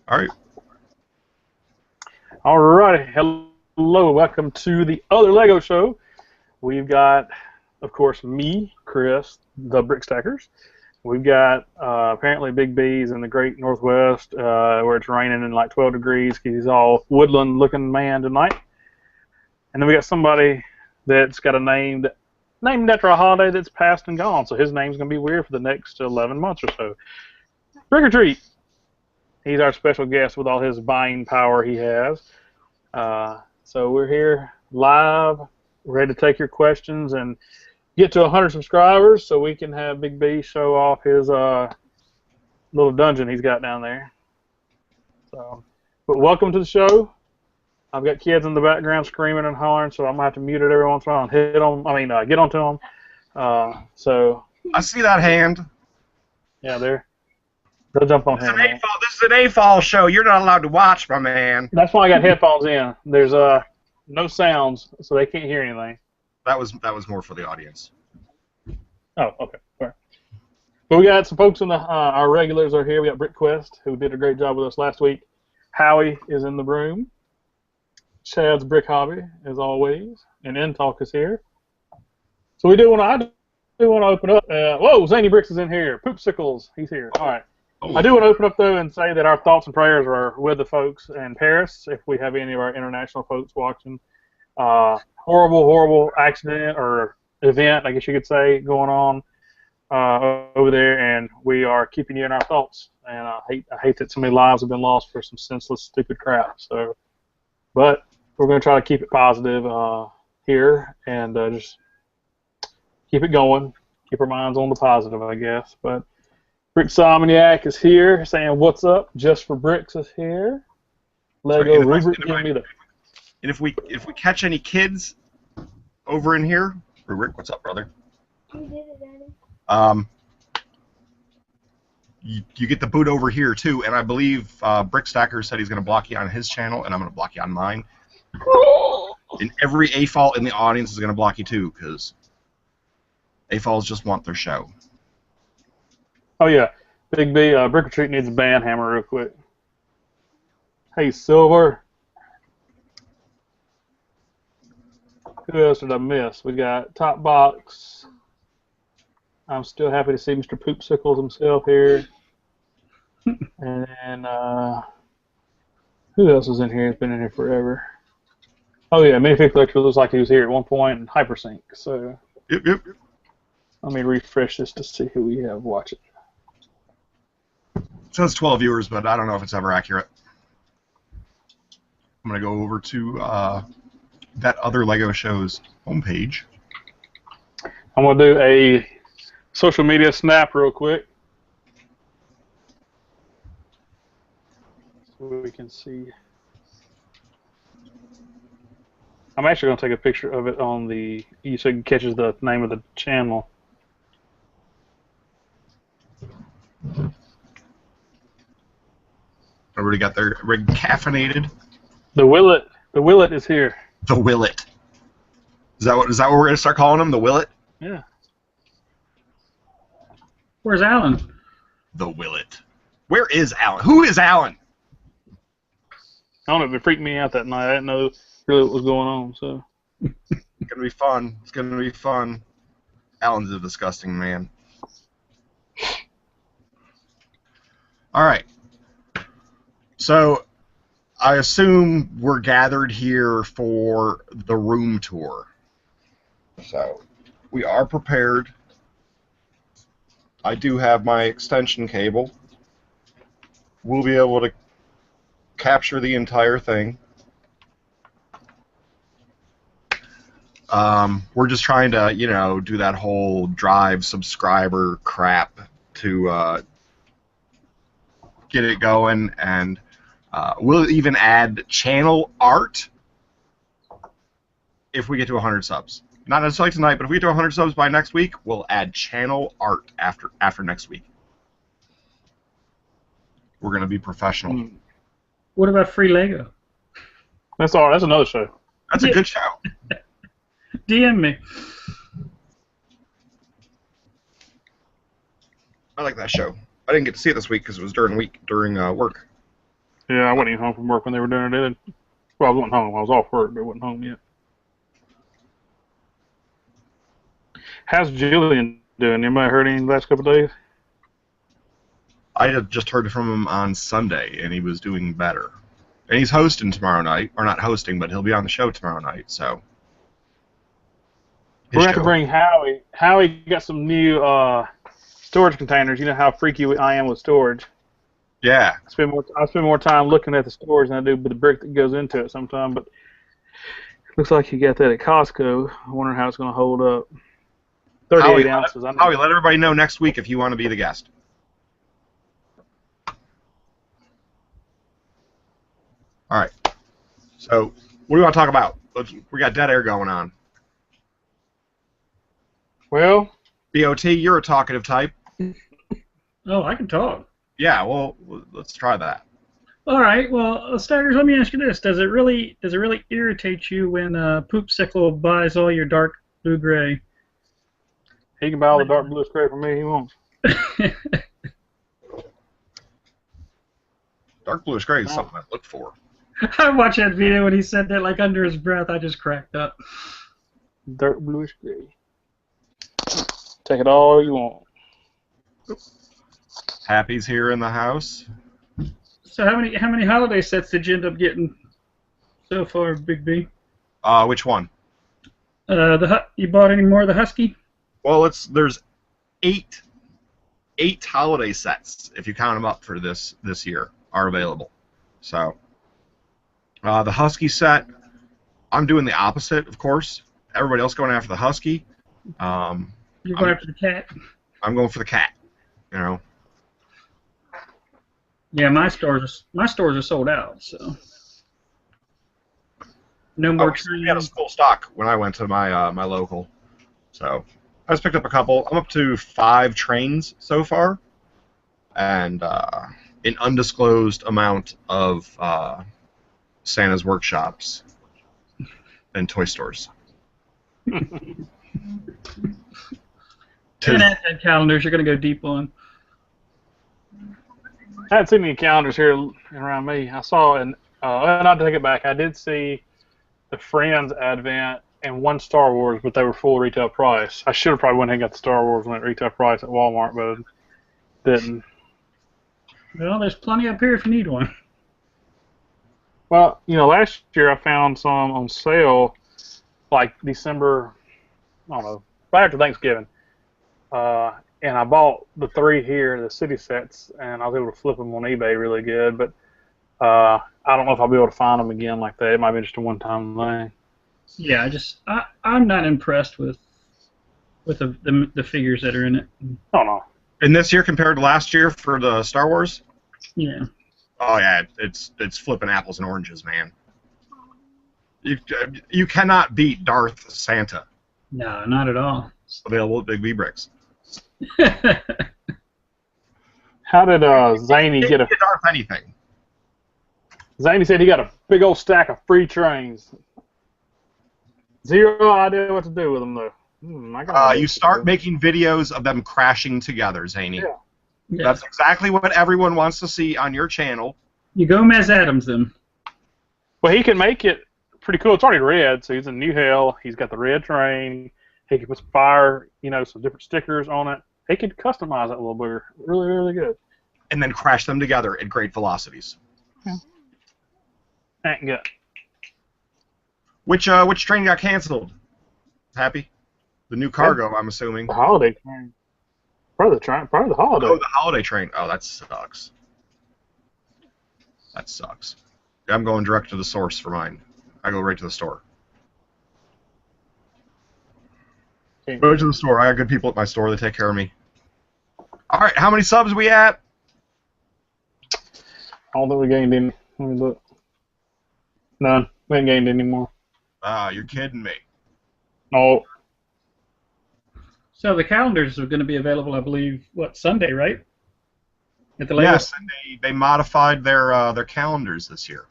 All right. All right. Hello. Welcome to the Other Lego Show. We've got, of course, me, Chris, the Brick Stackers. We've got apparently Big B's in the Great Northwest where it's raining in like 12 degrees. He's all woodland-looking man tonight. And then we got somebody that's got a name named after a holiday that's passed and gone. So his name's going to be weird for the next 11 months or so. Brick or Treat. He's our special guest with all his buying power he has. So we're here live, ready to take your questions and get to 100 subscribers so we can have Big B show off his little dungeon he's got down there. So, but welcome to the show. I've got kids in the background screaming and hollering, so I'm going to have to mute it every once in a while and get onto them. So I see that hand. Yeah, they'll jump on him. This is an AFOL show. You're not allowed to watch, my man. That's why I got headphones in. There's no sounds, so they can't hear anything. That was more for the audience. Oh, okay. Fair. But we got some folks in the our regulars are here. We got Brick Quest, who did a great job with us last week. Howie is in the room. Chad's Brick Hobby, as always, and N-Talk is here. So I do want to open up. Whoa, Zany Bricks is in here. Poopsicles, he's here. All right. I do want to open up, though, and say that our thoughts and prayers are with the folks in Paris, if we have any of our international folks watching. Horrible accident or event, I guess you could say, going on over there, and we are keeping you in our thoughts. And I hate that so many lives have been lost for some senseless, stupid crap. So, but we're going to try to keep it positive here and just keep it going, keep our minds on the positive, I guess. But Brick Somniac is here saying, "What's up?" Just for Bricks is here. Lego Rubric, give me the. And if we catch any kids over in here, Rubric, what's up, brother? You did it, Daddy. You get the boot over here too, and I believe Brick Stacker said he's going to block you on his channel, and I'm going to block you on mine. And every AFOL in the audience is going to block you too, because AFOLs just want their show. Oh yeah, Big B, Brick or Treat needs a band hammer real quick. Hey Silver. Who else did I miss? We got Top Box. I'm still happy to see Mr. Poopsicles himself here. And then, who else is in here? He's been in here forever. Oh yeah, Minifig Collector looks like he was here at one point in Hypersync. So Yep. let me refresh this to see who we have watching. It says 12 viewers, but I don't know if it's ever accurate. I'm going to go over to that Other Lego Show's homepage. I'm going to do a social media snap real quick so we can see. I'm actually going to take a picture of it on the, so it catches the name of the channel. Everybody got their caffeinated. The Willet is here. The Willet. Is that what we're going to start calling him? The Willet? Yeah. Where's Alan? The Willet. Where is Alan? Who is Alan? I don't know, it freaked me out that night. I didn't know really what was going on. So It's going to be fun. It's going to be fun. Alan's a disgusting man. All right. So I assume we're gathered here for the room tour. So we are prepared. I do have my extension cable. We'll be able to capture the entire thing. We're just trying to, do that whole drive subscriber crap to get it going, and we'll even add channel art if we get to 100 subs. Not necessarily tonight, but if we get to 100 subs by next week, we'll add channel art after next week. We're going to be professional. What about free Lego? that's all. That's another show. That's a good show. DM me. I like that show. I didn't get to see it this week because it was during work. Yeah, I wasn't even home from work when they were doing it. Well, I wasn't home. I was off work, but I wasn't home yet. How's Julian doing? Anybody heard any the last couple of days? I had just heard from him on Sunday, and he was doing better. And he's hosting tomorrow night, or not hosting, but he'll be on the show tomorrow night. So we're going to have to bring Howie. Howie got some new storage containers. You know how freaky I am with storage. Yeah. I spend more time looking at the storage than I do with the brick that goes into it sometimes. But it looks like you got that at Costco. I wonder how it's going to hold up. 38 ounces. Howie, let everybody know next week if you want to be the guest. All right. So, what do you want to talk about? We got dead air going on. Well, BOT, you're a talkative type. Oh, I can talk. Yeah, well, let's try that. All right. Well, Staggers, let me ask you this: Does it really irritate you when Poopsicle buys all your dark blue gray? He can buy all the dark blue gray for me. He wants. Dark bluish gray is something I look for. I watched that video when he said that like under his breath. I just cracked up. Dark bluish gray. Take it all you want. Happy's here in the house. So how many holiday sets did you end up getting so far, Big B? Which one? You bought any more of the Husky? Well, there's eight holiday sets if you count them up for this year are available. So the Husky set, I'm doing the opposite, of course. Everybody else going after the Husky. You're going after the cat. I'm going for the cat. You know. Yeah, my stores are sold out, so no more trees. We had a full stock when I went to my my local, so I just picked up a couple. I'm up to 5 trains so far, and an undisclosed amount of Santa's workshops and toy stores. And advent calendars, you're going to go deep on. I haven't seen any calendars here around me. I saw, and not to take it back, I did see the Friends Advent and one Star Wars, but they were full retail price. I should have probably went ahead and got the Star Wars one at retail price at Walmart, but didn't. Well, there's plenty up here if you need one. Well, you know, last year I found some on sale, like December, I don't know, right after Thanksgiving. And I bought the 3 here, the city sets, and I was able to flip them on eBay really good. But I don't know if I'll be able to find them again like that. It might be just a one-time thing. Yeah, I'm not impressed with the figures that are in it. I don't know. And this year compared to last year for the Star Wars? Yeah. Oh yeah, it's flipping apples and oranges, man. You cannot beat Darth Santa. No, not at all. Available at Big B Bricks. How did Zany get a Darth anything? Zany said he got a big old stack of free trains. Zero idea what to do with them though. You start making videos of them crashing together, Zany. Yeah. Yeah. That's exactly what everyone wants to see on your channel. You Gomez Adams them. Well, he can make it pretty cool. It's already red, so he's in New Hell. He's got the red train. He can put some fire, you know, some different stickers on it. He can customize it a little bit. Really, really good. And then crash them together at great velocities. Yeah. Ain't good. Which train got canceled? Happy? The new cargo, I'm assuming. The holiday train. Probably the holiday. Oh, the holiday train. Oh, that sucks. That sucks. I'm going direct to the source for mine. I go right to the store. Okay. Go to the store. I got good people at my store that take care of me. All right, how many subs we at? I don't think we gained any. Let me look. None. We ain't gained any more. Ah, you're kidding me. No. So the calendars are going to be available, I believe, Sunday, right? At the latest? Yes, and they modified their calendars this year.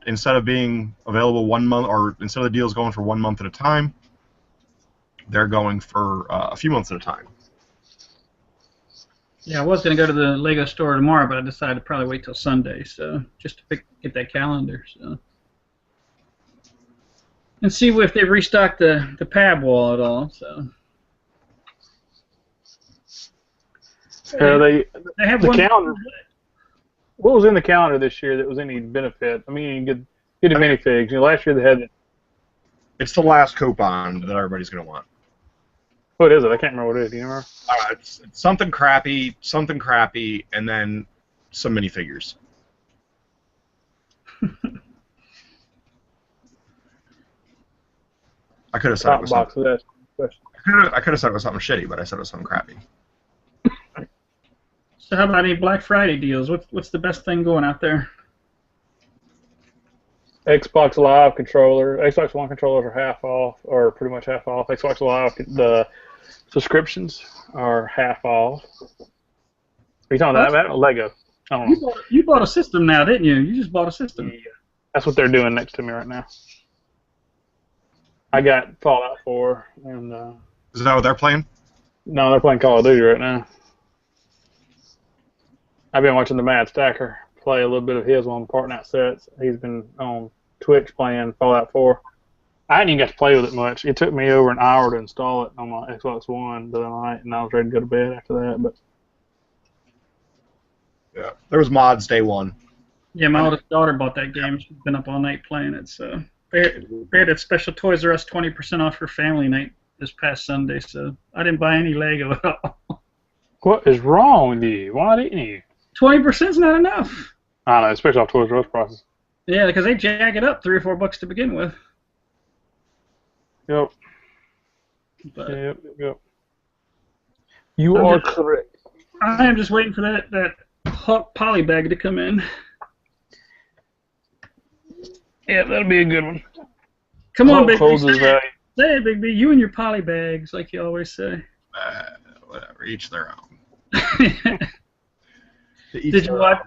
Instead of being available 1 month, or instead of the deals going for 1 month at a time, they're going for a few months at a time. Yeah, I was going to go to the Lego store tomorrow, but I decided to probably wait till Sunday, so just to get that calendar. So. And see if they've restocked the pad wall at all. So. They have the one calendar. What was in the calendar this year that was any benefit? I mean, you get the minifigs. You know, last year they had. It's the last coupon that everybody's going to want. What is it? I can't remember what it is. Do you remember? It's something crappy, and then some minifigures. I could have said it was something. I could have said it was something shitty, but I said it was something crappy. So how about any Black Friday deals? What's the best thing going out there? Xbox Live controller. Xbox One controllers are half off, or pretty much half off. Xbox Live, the subscriptions are half off. Are you talking about Lego? I don't know. You bought a system now, didn't you? You just bought a system. Yeah. That's what they're doing next to me right now. I got Fallout 4, and is that what they're playing? No, they're playing Call of Duty right now. I've been watching the Mad Stacker play a little bit of his on parting out sets. He's been on Twitch playing Fallout 4. I didn't even get to play with it much. It took me over an hour to install it on my Xbox One the other night, and I was ready to go to bed after that. But yeah, there was mods day one. Yeah, my oldest daughter bought that game. She's been up all night playing it. So they had a special Toys R Us 20% off for family night this past Sunday. So I didn't buy any Lego at all. What is wrong with you? Why didn't you? 20% is not enough. I know, especially off Toys R Us prices. Yeah, because they jack it up $3 or $4 to begin with. Yep. But Yep. You are correct. I am just waiting for that Hawk poly bag to come in. Yeah, that'll be a good one. Come on, Big B. Say it, Big B. You and your poly bags, like you always say. Whatever, each their own. Did you watch?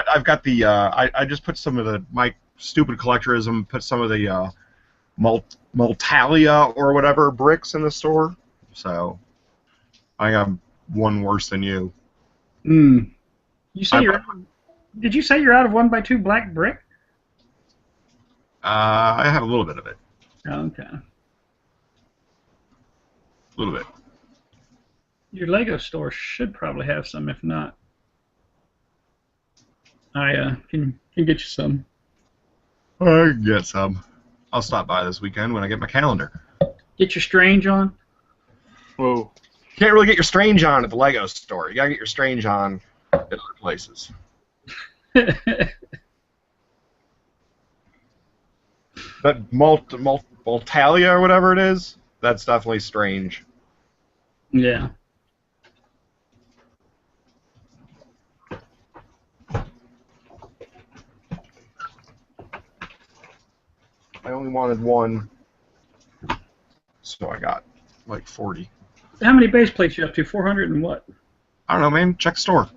I've got the. I just put some of my stupid collectorism. Put some of the Multalia or whatever bricks in the store. So I got one worse than you. You say Did you say you're out of 1x2 black brick? I have a little bit of it. Oh, okay. A little bit. Your Lego store should probably have some, if not. I can get you some. I can get some. I'll stop by this weekend when I get my calendar. Get your Strange on? Whoa. Can't really get your Strange on at the Lego store. You gotta get your Strange on at other places. That Multalia or whatever it is, that's definitely Strange. Yeah. I only wanted one, so I got like 40. How many base plates you up to? 400 and what? I don't know, man. Check the store.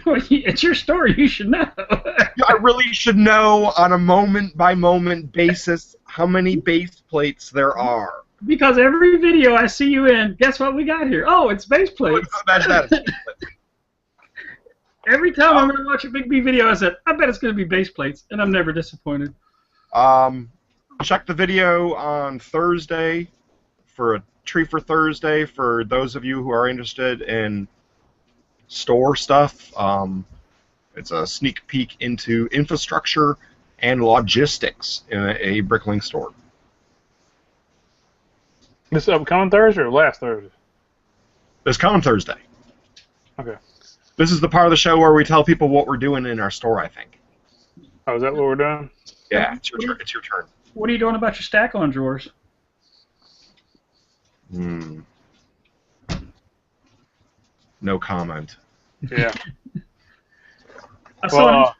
Well, it's your store. You should know. I really should know on a moment-by-moment basis how many base plates there are. Because every video I see you in, guess what we got here? Oh, it's base plates. Imagine that. Every time I'm going to watch a Big B video, I said, I bet it's going to be base plates, and I'm never disappointed. Check the video on Thursday for a treat for Thursday for those of you who are interested in store stuff. It's a sneak peek into infrastructure and logistics in a Bricklink store. This upcoming Thursday or last Thursday? This coming Thursday. Okay. This is the part of the show where we tell people what we're doing in our store, I think. Oh, is that what we're doing? Yeah, it's your turn. It's your turn. What are you doing about your stack-on drawers? No comment. Yeah. I saw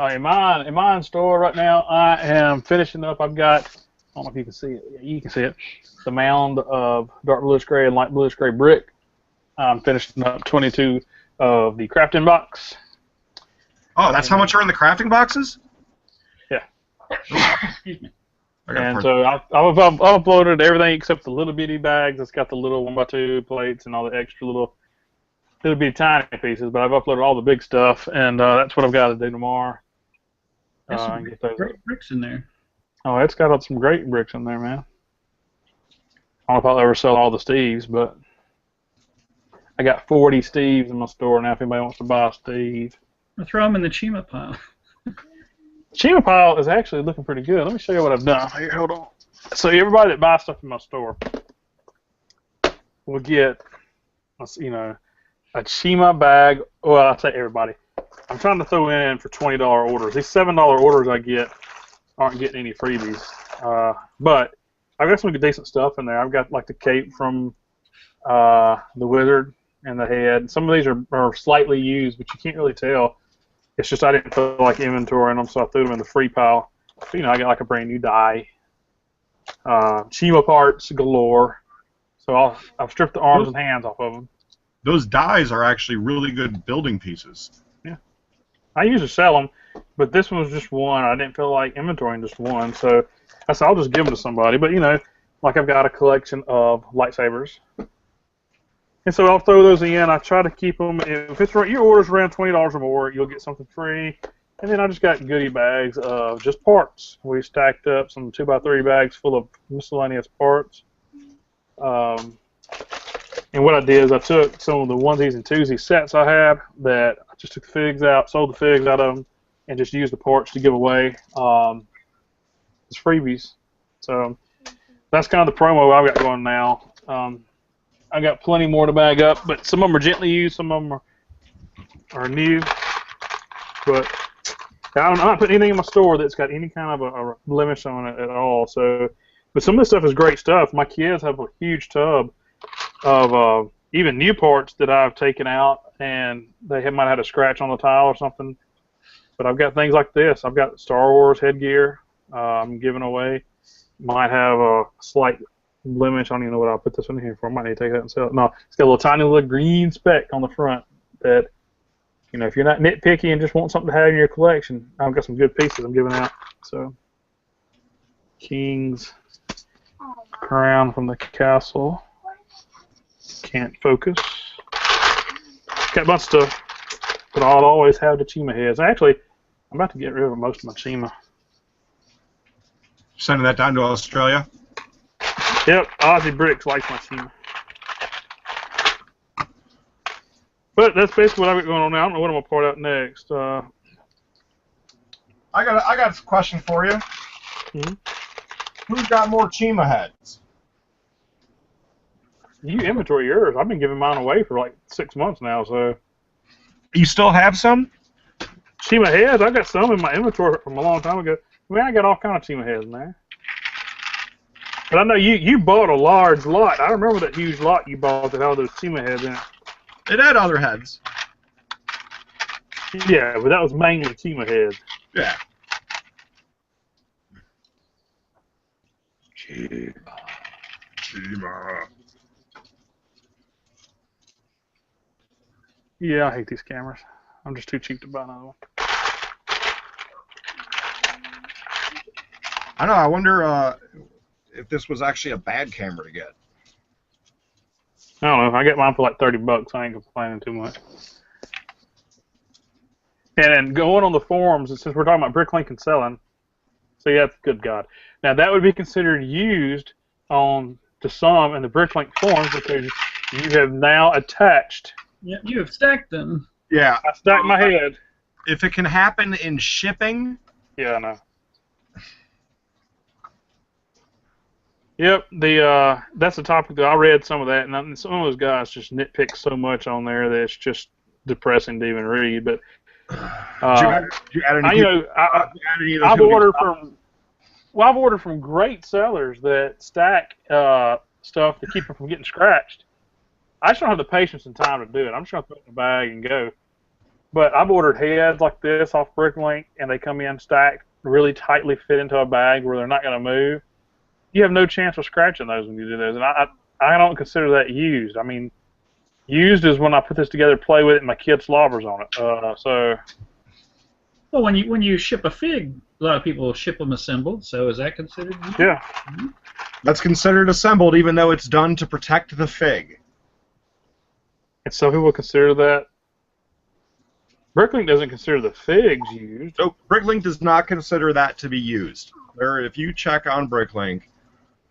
in my store right now, I am finishing up. I've got, I don't know if you can see it. Yeah, you can see it. The mound of dark bluish gray and light bluish gray brick. I'm finishing up 22 of the crafting box. Oh, that's how much are in the crafting boxes? Yeah. Excuse me. And so I've uploaded everything except the little bitty bags. It's got the little 1x2 plates and all the extra little bitty tiny pieces. But I've uploaded all the big stuff, and that's what I've got to do tomorrow. There's some great bricks in there. Oh, it's got some great bricks in there, man. I don't know if I'll ever sell all the Steves, but I got 40 Steves in my store now if anybody wants to buy a Steve. I'll throw them in the Chima pile. Chima pile is actually looking pretty good. Let me show you what I've done. Here, hold on. So everybody that buys stuff in my store will get, you know, a Chima bag. Well, I'll say everybody. I'm trying to throw in for $20 orders. These $7 orders I get aren't getting any freebies. But I've got some decent stuff in there. I've got like the cape from the Wizard and the head. Some of these are slightly used, but you can't really tell. It's just I didn't feel like inventorying them, so I threw them in the free pile. So, you know, I got like a brand new die. Chima parts galore. So I've stripped the arms and hands off of them. Those dies are actually really good building pieces. Yeah. I usually sell them, but this one was just one. I didn't feel like inventorying just one, so I said I'll just give them to somebody. But, you know, like I've got a collection of lightsabers. And so I'll throw those in. I try to keep them. If it's your order's around $20 or more, you'll get something free. And then I just got goodie bags of just parts. We stacked up some 2x3 bags full of miscellaneous parts. And what I did is I took some of the onesies and twosies sets I had that I just took the figs out, sold the figs out of them, and just used the parts to give away as freebies. So that's kind of the promo I've got going now. I got plenty more to bag up, but some of them are gently used, some of them are new. But I'm not putting anything in my store that's got any kind of a blemish on it at all. So, but some of this stuff is great stuff. My kids have a huge tub of even new parts that I've taken out, and they might have had a scratch on the tile or something. But I've got things like this. I've got Star Wars headgear I'm giving away. Might have a slight blemish. I don't even know what I'll put this in here for. I might need to take it out and sell it. No, it's got a little tiny little green speck on the front that, you know, if you're not nitpicky and just want something to have in your collection, I've got some good pieces I'm giving out. So, King's crown from the castle. Can't focus. Got a bunch of stuff, but I'll always have the Chima heads. Actually, I'm about to get rid of most of my Chima. Sending that down to Australia? Yep, Aussie Bricks likes my Chima. But that's basically what I've got going on now. I don't know what I'm gonna pour out next. I got a question for you. Mm-hmm. Who's got more Chima heads? You inventory yours. I've been giving mine away for like 6 months now. So you still have some? Chima heads. I got some in my inventory from a long time ago. Man, I got all kind of Chima heads, man. But I know you bought a large lot. I remember that huge lot you bought that had all those Chima heads in it. It had other heads. Yeah, but that was mainly Chima heads. Yeah. Chima. Yeah, I hate these cameras. I'm just too cheap to buy another one. I know. I wonder if this was actually a bad camera to get. I don't know. I get mine for like $30. I ain't complaining too much. And going on the forums, since we're talking about Bricklink and selling, so yeah, good God. Now that would be considered used to some in the Bricklink forums because you have now attached. Yeah, you have stacked them. Yeah. I stacked my head. If it can happen in shipping. Yeah, I know. Yep, that's the topic that I read some of that, and some of those guys just nitpick so much on there that it's just depressing to even read. But I've ordered from great sellers that stack stuff to keep it from getting scratched. I just don't have the patience and time to do it. I'm just gonna put it in the bag and go. But I've ordered heads like this off Bricklink, and they come in stacked, really tightly fit into a bag where they're not gonna move. You have no chance of scratching those when you do those, and I don't consider that used. I mean, used is when I put this together, play with it, and my kid slobbers on it. So Well, when you ship a fig, a lot of people ship them assembled. So is that considered? Yeah. That's considered assembled, even though it's done to protect the fig. And some people consider that. Bricklink doesn't consider the figs used. So Bricklink does not consider that to be used. If you check on Bricklink,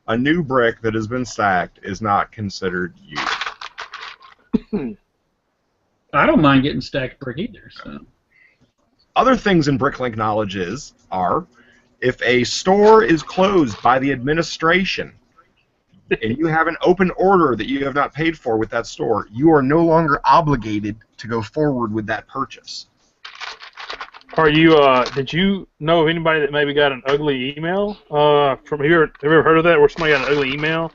a new brick that has been stacked is not considered used. I don't mind getting stacked brick either. So. Other things in Bricklink knowledge are if a store is closed by the administration and you have an open order that you have not paid for with that store, you are no longer obligated to go forward with that purchase. Are you? Did you know of anybody that maybe got an ugly email from here? Have you ever heard of that, where somebody got an ugly email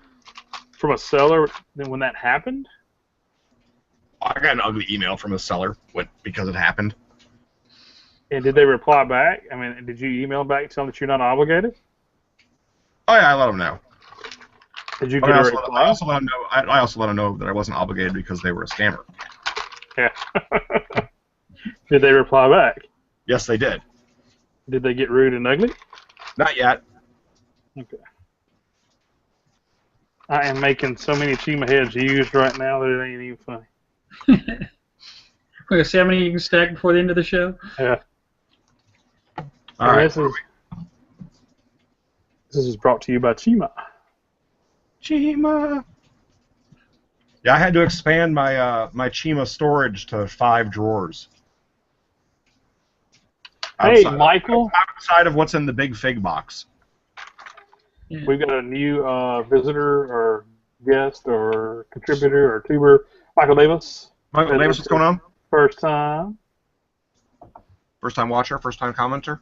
from a seller when that happened? I got an ugly email from a seller because it happened. And did they reply back? I mean, did you email back and tell them that you're not obligated? Oh yeah, I let them know. Did you But get I a also, reply? I also let them know. I also let them know that I wasn't obligated because they were a scammer. Yeah. Did they reply back? Yes, they did. Did they get rude and ugly? Not yet. Okay. I am making so many Chima heads used right now that it ain't even funny. We're gonna see how many you can stack before the end of the show. Yeah. All right. This is brought to you by Chima. Chima. Yeah, I had to expand my my Chima storage to 5 drawers. Hey, Michael. Outside of what's in the big fig box. Yeah. We've got a new visitor or guest or contributor or tuber, Michael Davis. Michael Davis, what's going on? First time. First time watcher, first time commenter,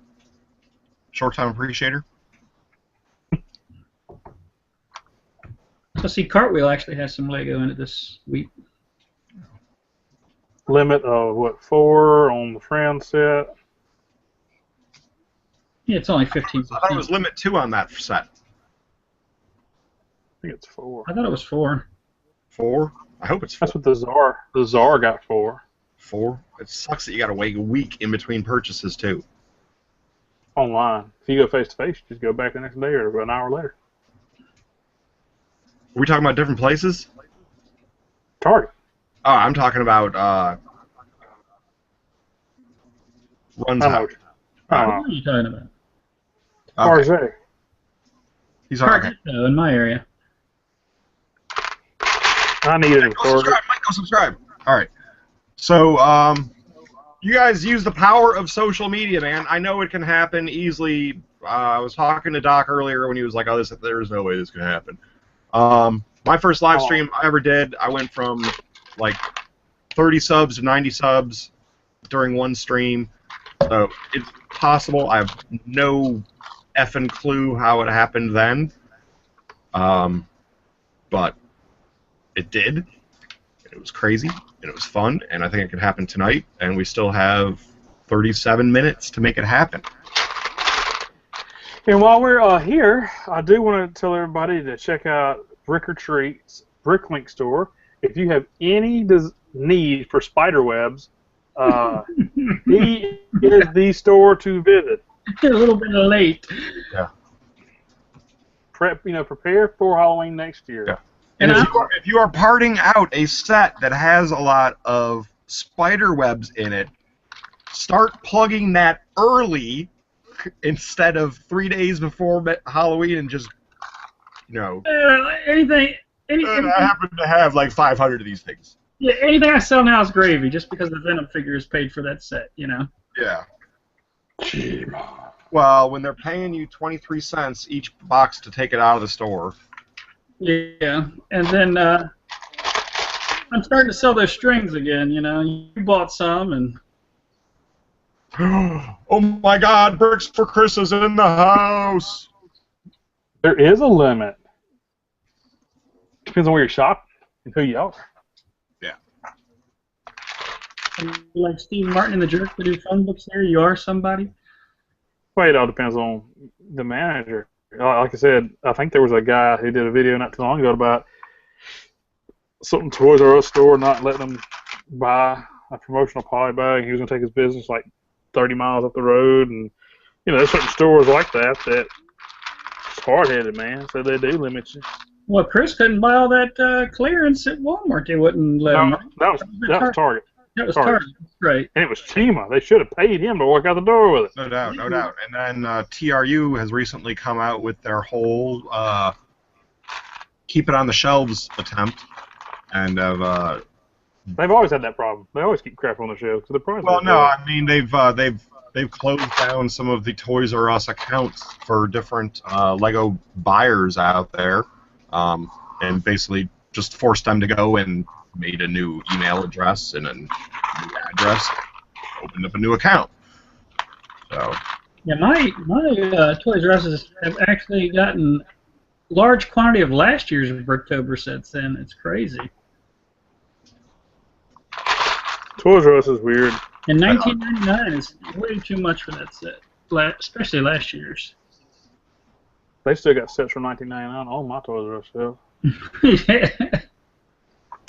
short time appreciator. So see, Cartwheel actually has some Lego in it this week. Limit of what, 4 on the friend set? Yeah, it's only 15. I thought it was limit 2 on that set. I think it's 4. I thought it was 4. 4? I hope it's 4. That's what the Czar got 4. 4? It sucks that you got to wait a week in between purchases too. Online. If you go face to face, just go back the next day or an hour later. Are we talking about different places? Target. Oh, I'm talking about Run's I know. house. What are you talking about? Okay. Target. He's all right. Target, in my area. I need it. Go subscribe, Mike. Go subscribe. All right. So, you guys use the power of social media, man. I know it can happen easily. I was talking to Doc earlier when he was like, "Oh, there's no way this can happen." My first live stream I ever did, I went from like 30 subs to 90 subs during one stream. So it's possible. I have no effing clue how it happened then. But it did. It was crazy, and it was fun, and I think it could happen tonight, and we still have 37 minutes to make it happen. And while we're here, I do want to tell everybody to check out Brick or Treat's Bricklink store. If you have any need for spider webs, he is the store to visit. A little bit late. Yeah. Prepare for Halloween next year. Yeah. And If you are parting out a set that has a lot of spider webs in it, start plugging that early instead of 3 days before Halloween and just, anything. I happen to have like 500 of these things. Yeah, anything I sell now is gravy, just because the Venom figure is paid for that set, Yeah. Gee. Well, when they're paying you 23 cents each box to take it out of the store. Yeah, and then I'm starting to sell those strings again. You bought some, and Oh my God! Bricks for Chris is in the house. There is a limit. Depends on where you're shopping and who you are. like Steve Martin and the Jerk that do phone books there, you are somebody. Well, it all depends on the manager. Like I said, I think there was a guy who did a video not too long ago about something Toys R Us store not letting him buy a promotional poly bag. He was going to take his business like 30 miles up the road, and there's certain stores like that it's hard-headed, man. So they do limit you. Well, Chris couldn't buy all that clearance at Walmart. They wouldn't let him. No, that was Target. That was Target. Right. And it was Chima. They should have paid him to walk out the door with it. No doubt, no doubt. And then TRU has recently come out with their whole keep it on the shelves attempt, and they've always had that problem. They always keep crap on the shelves because the price. Well, no, I mean they've closed down some of the Toys R Us accounts for different Lego buyers out there, and basically just forced them to go and made a new email address and a new address, opened up a new account. So. Yeah, my Toys R Us have actually gotten large quantity of last year's Bricktober sets in. It's crazy. Toys R Us is weird. And $19.99 is way too much for that set, especially last year's. They still got sets for $19.99 on my Toys R Us shelf. Yeah.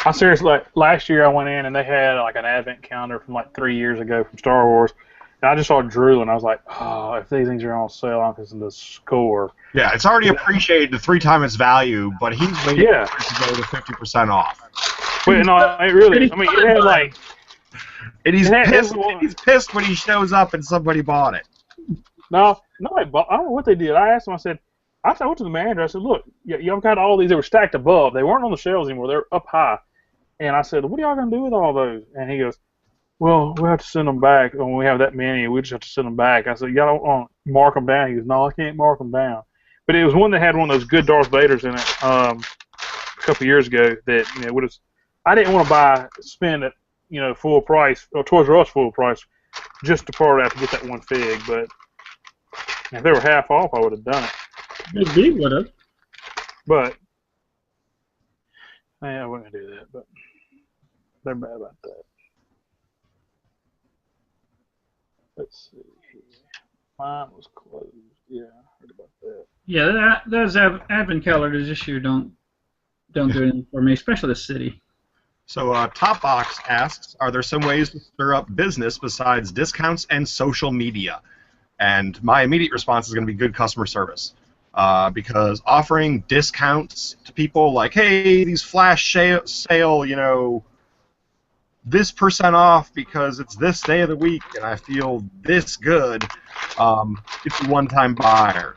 I seriously, last year I went in and they had like an advent calendar from like 3 years ago from Star Wars, and I just started drooling. I was like, oh, if these things are on sale, I'm just going to score. Yeah, it's already appreciated to 3 times its value, but he's waiting to go to 50% off. Wait, no, it really. I mean, it had like. And he's pissed when he shows up and somebody bought it. No, I don't know what they did. I asked him. I went to the manager. I said, look, y'all got all these. They were stacked above. They weren't on the shelves anymore. They're up high. And I said, what are y'all going to do with all those? And he goes, well, we'll have to send them back. When we have that many, we just have to send them back. I said, y'all don't want to mark them down? He goes, no, I can't mark them down. But it was one that had one of those good Darth Vaders in it a couple years ago that, I didn't want to spend it, full price, or Toys R Us full price, just to part out to get that one fig. But if they were half off, I would have done it. Big B would have. But, I wouldn't do that, but they're bad about that. Let's see here. Mine was closed. Yeah, I heard about that. Yeah, those advent calendars this year don't do anything for me, especially the city. So Topbox asks, are there some ways to stir up business besides discounts and social media? And my immediate response is going to be good customer service. Because offering discounts to people like, hey, these flash sale, this % off because it's this day of the week and I feel this good, it's a one-time buyer.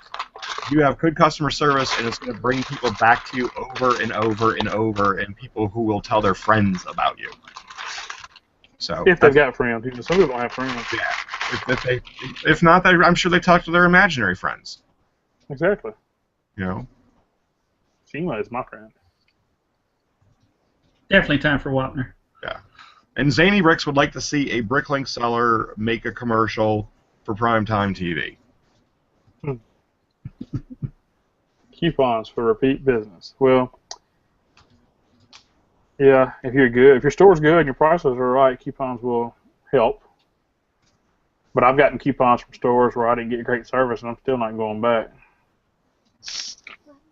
You have good customer service, and it's going to bring people back to you over and over and over, and people who will tell their friends about you. So if they've got friends, some people don't have friends. Yeah. If not, I'm sure they talk to their imaginary friends. Exactly. Shima is my friend. Definitely time for Wapner. Yeah. And Zany Bricks would like to see a Bricklink seller make a commercial for primetime TV. Coupons for repeat business. Well, yeah, if you're good, if your store's good and your prices are right, coupons will help. But I've gotten coupons from stores where I didn't get great service, and I'm still not going back.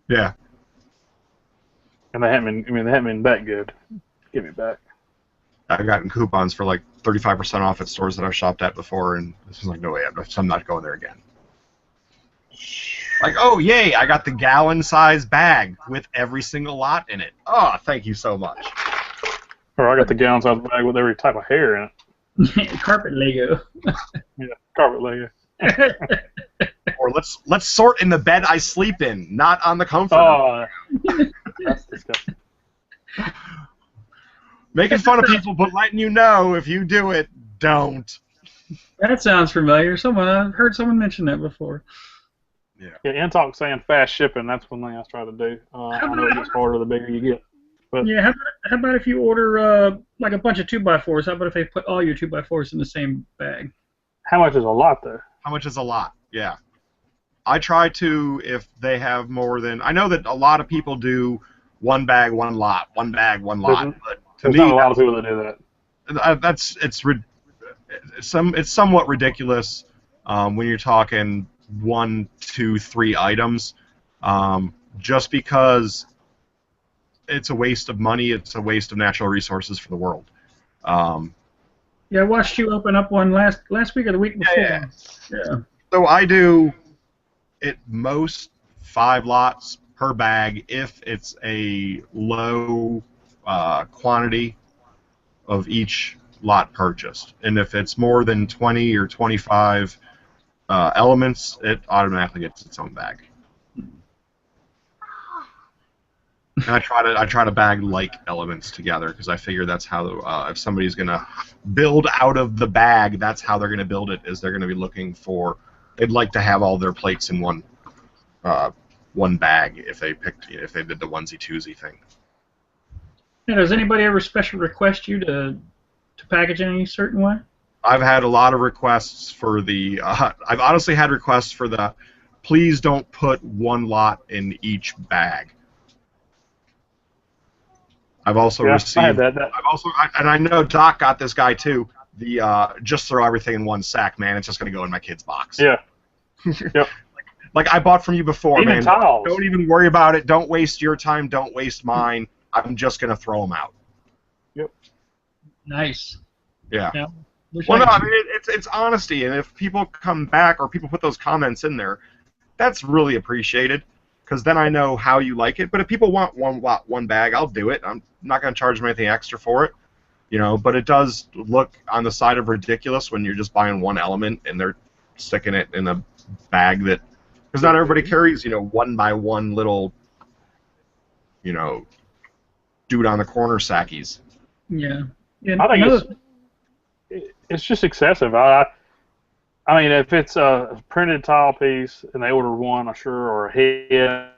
Yeah. And they haven't been that good. Give me back. I've gotten coupons for like 35% off at stores that I've shopped at before, and this is like, no way, I'm not going there again. Like, oh, yay, I got the gallon-size bag with every single lot in it. Oh, thank you so much. Or I got the gallon-size bag with every type of hair in it. Carpet Lego. Yeah, carpet Lego. Or let's sort in the bed I sleep in, not on the comforter. Oh, that's disgusting. Making fun of people, but letting you know if you do it, don't. That sounds familiar. I've heard someone mention that before. Yeah, Intalk saying fast shipping. That's one thing I try to do. I know it gets harder the bigger you get. But yeah, how about if you order like a bunch of 2x4s? How about if they put all your 2x4s in the same bag? How much is a lot, though? How much is a lot? Yeah. I try to, if they have more than... I know that a lot of people do one bag, one lot, one bag, one lot. But to There's me, not a lot of people that do that. It's somewhat ridiculous when you're talking 1, 2, 3 items. Just because it's a waste of money, it's a waste of natural resources for the world. Yeah, I watched you open up one last week or the week before. Yeah. So I do at most 5 lots per bag if it's a low quantity of each lot purchased. And if it's more than 20 or 25 elements, it automatically gets its own bag. And I try to bag like elements together because I figure that's how if somebody's gonna build out of the bag, that's how they're gonna build it. Is they're gonna be looking for, they'd like to have all their plates in one bag if they did the onesie twosie thing. Yeah, does anybody ever special request you to package in any certain way? I've had a lot of requests for the. I've honestly had requests for the. Please don't put one lot in each bag. I've also received. I had that. I've also, and I know Doc got this guy too. The just throw everything in one sack, man. It's just gonna go in my kid's box. Yeah. Yep. Like I bought from you before, even man. Tiles. Don't even worry about it. Don't waste your time. Don't waste mine. I'm just gonna throw them out. Yep. Nice. Yeah. Yeah. Well, no, I mean it's honesty, and if people come back or people put those comments in there, that's really appreciated, because then I know how you like it. But if people want one bag, I'll do it. I'm not going to charge them anything extra for it, you know. But it does look on the side of ridiculous when you're just buying one element and they're sticking it in a bag that, because not everybody carries, you know, 1 by 1 little, you know, dude on the corner sackies. Yeah. Yeah. I think it's just excessive. I mean, if it's a printed tile piece and they order one, I'm sure, or a head,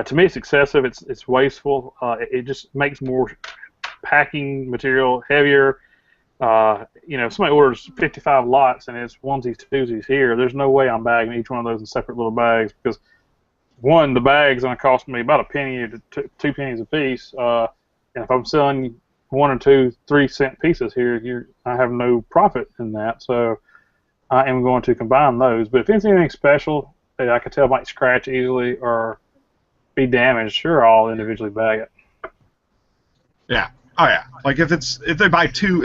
to me it's excessive. It's wasteful. It just makes more packing material heavier. You know, if somebody orders 55 lots and it's onesies, twosies here, there's no way I'm bagging each one of those in separate little bags, because one, the bag's going to cost me about a penny to 2 pennies a piece, and if I'm selling 1 or 2 3-cent pieces here, I have no profit in that, so I am going to combine those. But if it's anything special that I can tell might scratch easily or be damaged, sure, I'll individually bag it. Yeah. Oh yeah. Like if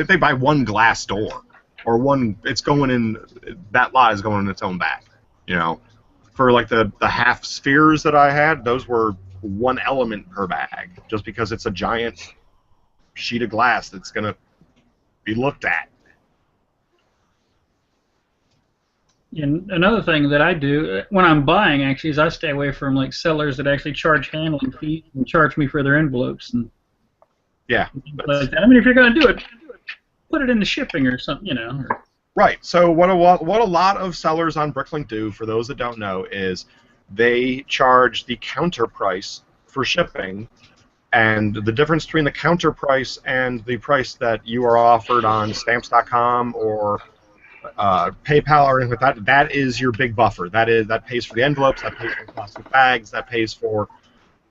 they buy one glass door, or one, it's going in, that lot is going in its own bag. You know, for like the half spheres that I had, those were 1 element per bag, just because it's a giant sheet of glass that's going to be looked at. And another thing that I do when I'm buying, actually, is I stay away from like sellers that actually charge handling fees and charge me for their envelopes and Yeah. like that. I mean, if you're going to do it, put it in the shipping or something, you know. Right. So what a lot of sellers on Bricklink do, for those that don't know, is they charge the counter price for shipping. And the difference between the counter price and the price that you are offered on Stamps.com or PayPal or anything like that, that is your big buffer. That pays for the envelopes, that pays for the plastic bags, that pays for,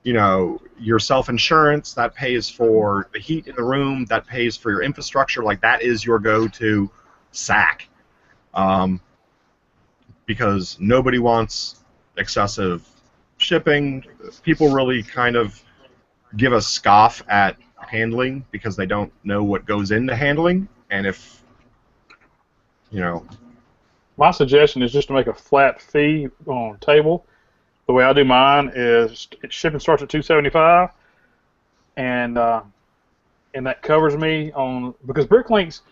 you know, your self-insurance, that pays for the heat in the room, that pays for your infrastructure. Like, that is your go-to sack. Because nobody wants excessive shipping. People really kind of give a scoff at handling because they don't know what goes into handling, and if, you know. My suggestion is just to make a flat fee on the table. The way I do mine is shipping starts at $2.75, and that covers me on, because Bricklink's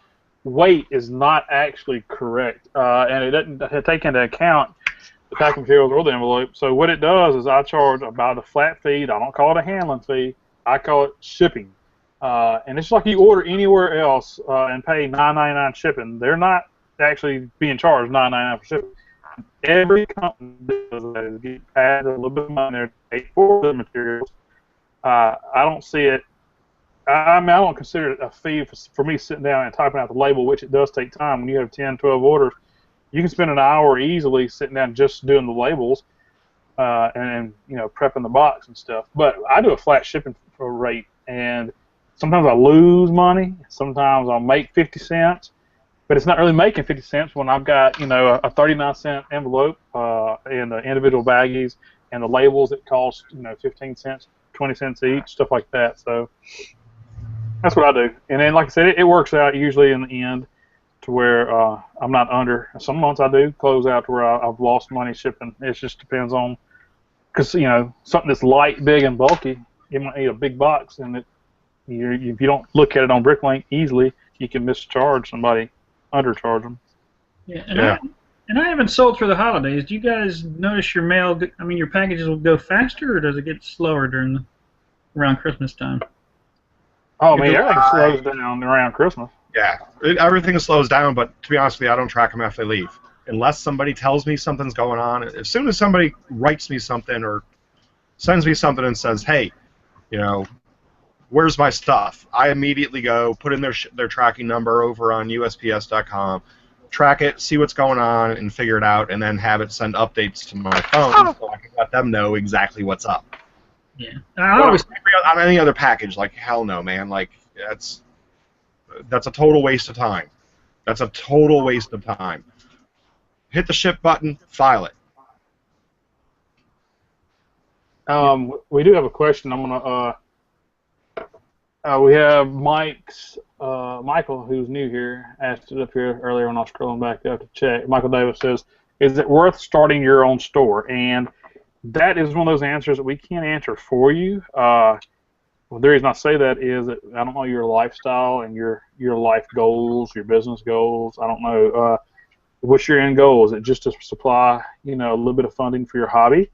weight is not actually correct, and it doesn't take into account the packing materials or the envelope. So what it does is I charge about a flat fee. I don't call it a handling fee. I call it shipping. And it's like you order anywhere else and pay $9.99 shipping. They're not actually being charged $9.99 for shipping. Every company does that is get paid a little bit of money there to pay for the materials. I don't see it. I mean, I don't consider it a fee for me sitting down and typing out the label, which it does take time. When you have 10, 12 orders, you can spend an hour easily sitting down just doing the labels and you know, prepping the box and stuff. But I do a flat shipping rate, and sometimes I lose money. Sometimes I'll make 50 cents, but it's not really making 50 cents when I've got, you know, a 39-cent envelope and the individual baggies and the labels that cost, you know, 15 cents, 20 cents each, stuff like that. So That's what I do. And then, like I said, it works out usually in the end to where I'm not under. Some months I do close out to where I've lost money shipping. It just depends on, because something that's light, big, and bulky, you might need a big box, and if you don't look at it on BrickLink easily, you can mischarge somebody, undercharge them. Yeah, and I haven't sold through the holidays. Do you guys notice your mail? I mean, your packages will go faster, or does it get slower around Christmas time? Oh man, everything slows down around Christmas. Yeah, everything slows down. But to be honest with you, I don't track them after they leave, unless somebody tells me something's going on. As soon as somebody writes me something or sends me something and says, "Hey, where's my stuff?" I immediately go put in their tracking number over on USPS.com, track it, see what's going on, and figure it out, and then have it send updates to my phone so I can let them know exactly what's up. Yeah, I always on any other package, like hell no, man. Like that's a total waste of time. That's a total waste of time. Hit the ship button, file it. We do have a question. I'm gonna. We have Michael, who's new here, asked it up here earlier when I was scrolling back up to check. Michael Davis says, "Is it worth starting your own store?" And that is one of those answers that we can't answer for you. Well, the reason I say that is that I don't know your lifestyle and your life goals, your business goals. I don't know what's your end goal. Is it just to supply a little bit of funding for your hobby?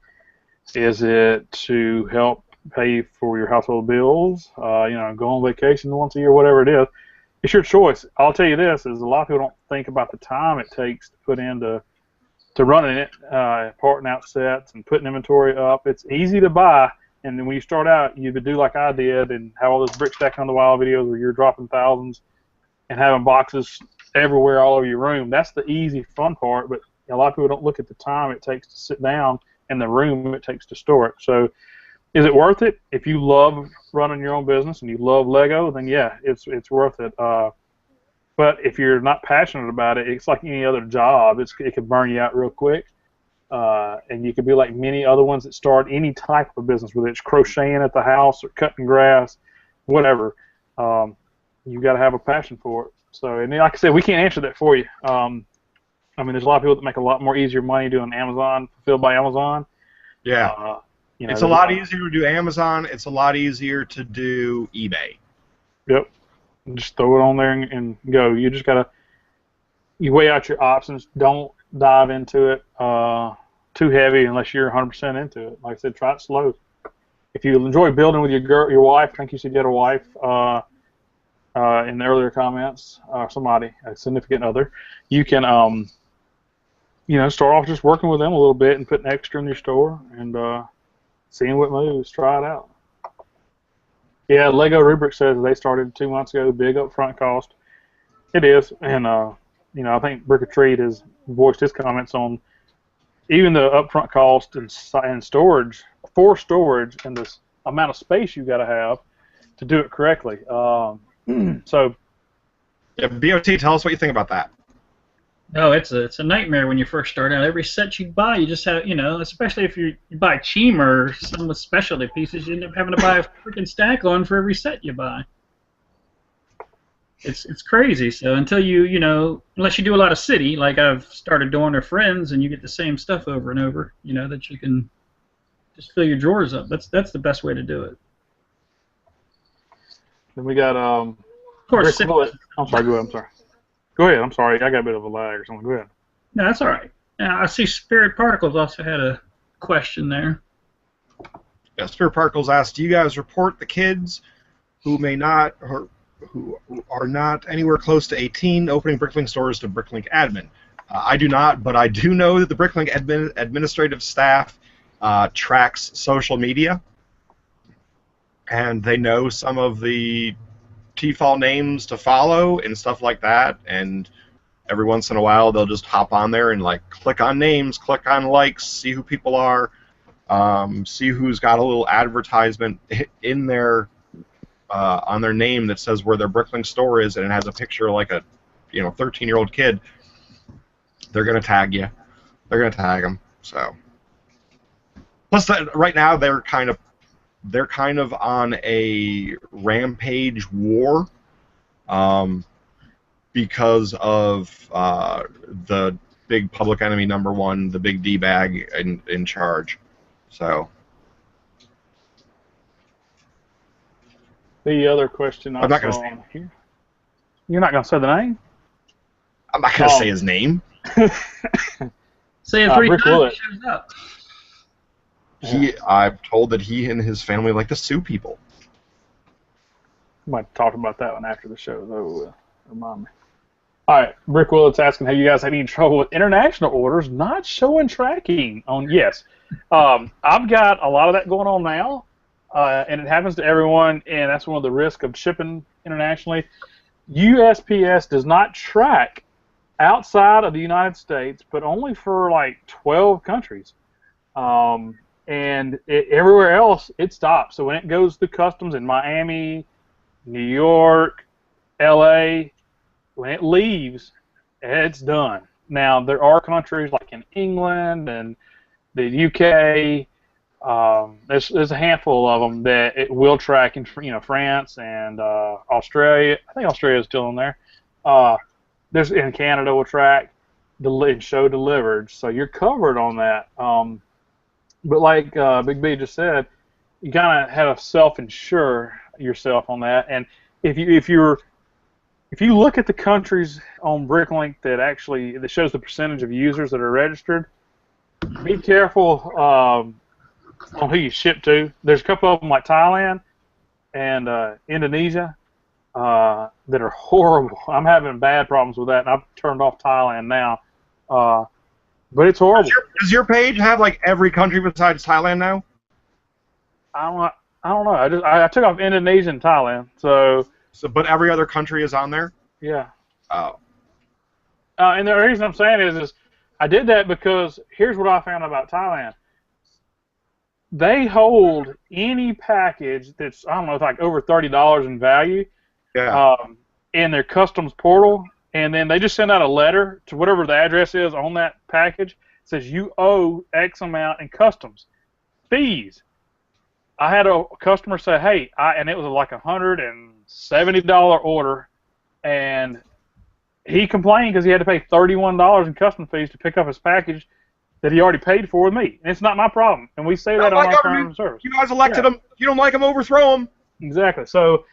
Is it to help pay for your household bills? Go on vacation once a year, whatever it is. It's your choice. I'll tell you this: is a lot of people don't think about the time it takes to put into running it, parting out sets and putting inventory up. It's easy to buy, and then when you start out, you would do like I did and have all those brick stacking on the wall videos where you're dropping thousands and having boxes everywhere all over your room. That's the easy, fun part, but a lot of people don't look at the time it takes to sit down and the room it takes to store it. So is it worth it? If you love running your own business and you love Lego, then yeah, it's worth it. But if you're not passionate about it, it's like any other job. It can burn you out real quick. And you could be like many other ones that start any type of business, whether it's crocheting at the house or cutting grass, whatever. You got to have a passion for it. So, and like I said, we can't answer that for you. There's a lot of people that make a lot more easier money doing Amazon, fulfilled by Amazon. Yeah. It's a lot easier to do Amazon. It's a lot easier to do eBay. Yep. Just throw it on there and go. You just gotta weigh out your options. Don't dive into it too heavy unless you're 100% into it. Like I said, try it slow. If you enjoy building with your wife, I think you said you had a wife in the earlier comments, somebody, a significant other, you can start off just working with them a little bit and putting extra in your store and seeing what moves. Try it out. Yeah, Lego Rubric says they started 2 months ago. Big upfront cost. It is, and I think Brick or Treat has voiced his comments on even the upfront cost and storage and this amount of space you got to have to do it correctly. So, yeah, BOT, tell us what you think about that. No, it's a nightmare when you first start out. Every set you buy, you just have, especially if you buy Chima or some with specialty pieces, you end up having to buy a freaking stack on for every set you buy. It's crazy. So until unless you do a lot of city, like I've started doing with friends, and you get the same stuff over and over, that you can just fill your drawers up. That's the best way to do it. Then we got of course. I'm sorry. Go ahead. I'm sorry. Go ahead. I'm sorry. I got a bit of a lag or something. Go ahead. No, that's all right. I see Spirit Particles also had a question there. Yeah, Spirit Particles asked, do you guys report the kids who may not or who are not anywhere close to 18 opening BrickLink stores to BrickLink admin? I do not, but I do know that the BrickLink administrative staff tracks social media, and they know some of the default names to follow and stuff like that, and every once in a while they'll just hop on there and like click on names, click on likes, see who people are, see who's got a little advertisement in their on their name that says where their BrickLink store is, and it has a picture of like a 13-year-old kid. They're gonna tag you. They're gonna tag them. So plus right now they're kind of they're kind of on a rampage war because of the big public enemy #1, the big D-bag in charge. So the other question I saw on here. You're not going to say the name? I'm not going to say his name. Say it 3 Rick times, Willett. it shows up. I'm told that he and his family like to sue people. Might talk about that one after the show, though. Remind me. All right, Rick Willett's asking, have you guys had any trouble with international orders not showing tracking on? Yes. I've got a lot of that going on now, and it happens to everyone, and that's one of the risks of shipping internationally. USPS does not track outside of the United States, but only for like 12 countries. And everywhere else, it stops. So when it goes to customs in Miami, New York, LA, when it leaves, it's done. Now, there are countries like in England and the UK, there's a handful of them that it will track in, France and Australia. I think Australia is still in there. There's in Canada will track and show delivered, so you're covered on that. But like Big B just said, you kind of have to self-insure yourself on that. And if you look at the countries on BrickLink that shows the percentage of users that are registered, be careful on who you ship to. There's a couple of them like Thailand and Indonesia that are horrible. I'm having bad problems with that, and I've turned off Thailand now. But it's horrible. Does your page have like every country besides Thailand now? I don't know. I took off Indonesia and Thailand. So but every other country is on there? Yeah. Oh. And the reason I'm saying is I did that because here's what I found about Thailand. They hold any package that's, I don't know, like over $30 in value in their customs portal, and then they just send out a letter to whatever the address is on that package. It says you owe X amount in customs fees. I had a customer say, hey, and it was like $170 order, and he complained because he had to pay $31 in custom fees to pick up his package that he already paid for with me. And it's not my problem. And we say that on our terms of service. You guys elected him. If you don't like him, overthrow him. Exactly. So,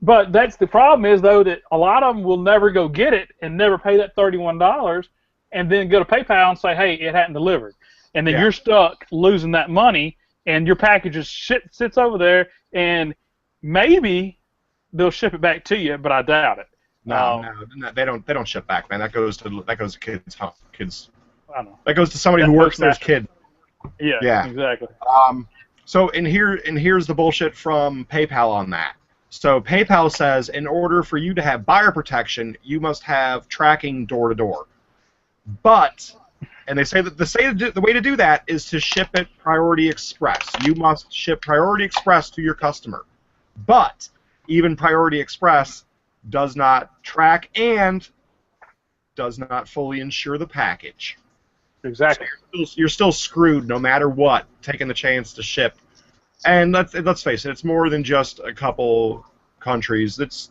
but that's the problem is, though, that a lot of them will never go get it and never pay that $31 and then go to PayPal and say, hey, it hadn't delivered. And then you're stuck losing that money, and your package just sits over there, and maybe they'll ship it back to you, but I doubt it. No, they don't ship back, man. That goes to kids. I know. That goes to somebody who works there's kid. Yeah, exactly. So here's the bullshit from PayPal on that. So PayPal says in order for you to have buyer protection, you must have tracking door to door. But they say that the way to do that is to ship it Priority Express. You must ship Priority Express to your customer. But even Priority Express does not track and does not fully insure the package. Exactly. So you're still screwed no matter what, taking the chance to ship. And let's face it, it's more than just a couple countries. It's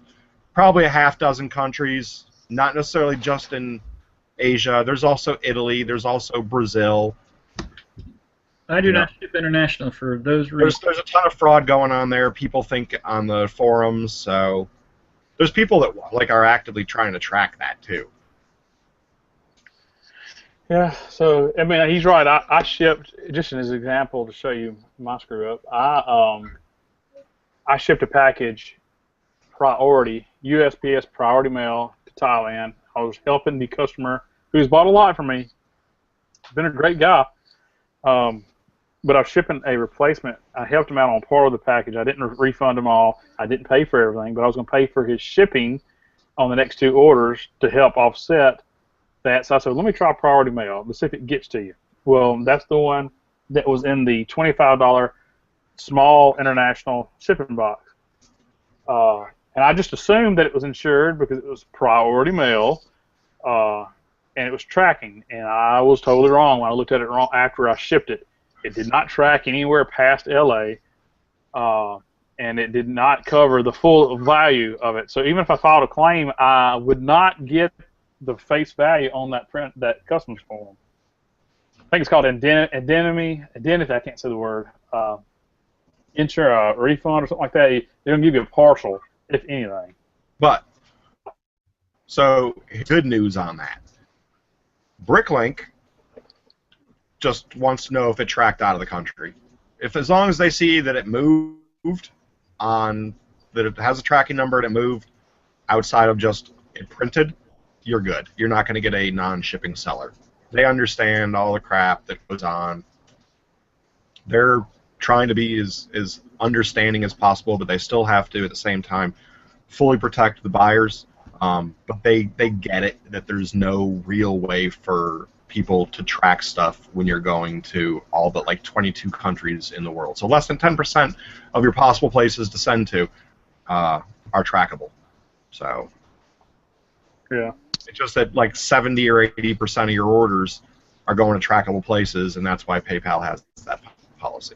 probably a half dozen countries, not necessarily just in Asia. There's also Italy. There's also Brazil. I do not ship international for those reasons. There's a ton of fraud going on there. People think on the forums, so there's people that are actively trying to track that too. Yeah, so I mean he's right. I shipped, just as an example to show you my screw up. I shipped a package priority USPS priority mail to Thailand. I was helping the customer who's bought a lot from me. Been a great guy. But I was shipping a replacement. I helped him out on part of the package. I didn't refund him all. I didn't pay for everything, but I was going to pay for his shipping on the next 2 orders to help offset that. So I said, let me try priority mail. Let's see if it gets to you. Well, that's the one that was in the $25 small international shipping box. And I just assumed that it was insured because it was priority mail, and it was tracking. And I was totally wrong when I looked at it wrong after I shipped it. It did not track anywhere past LA. and it did not cover the full value of it. So even if I filed a claim, I would not get the face value on that customs form. I think it's called indemnity. I can't say the word. Insure refund or something like that. They're gonna give you a partial, if anything. But so good news on that. Bricklink just wants to know if it tracked out of the country. As long as they see that it moved that it has a tracking number and it moved outside of just it printed, you're good. You're not going to get a non-shipping seller. They understand all the crap that goes on. They're trying to be as understanding as possible, but they still have to, at the same time, fully protect the buyers. But they get it that there's no real way for people to track stuff when you're going to all but like 22 countries in the world. So less than 10% of your possible places to send to are trackable. So yeah, it's just that like 70 or 80% of your orders are going to trackable places, and that's why PayPal has that policy.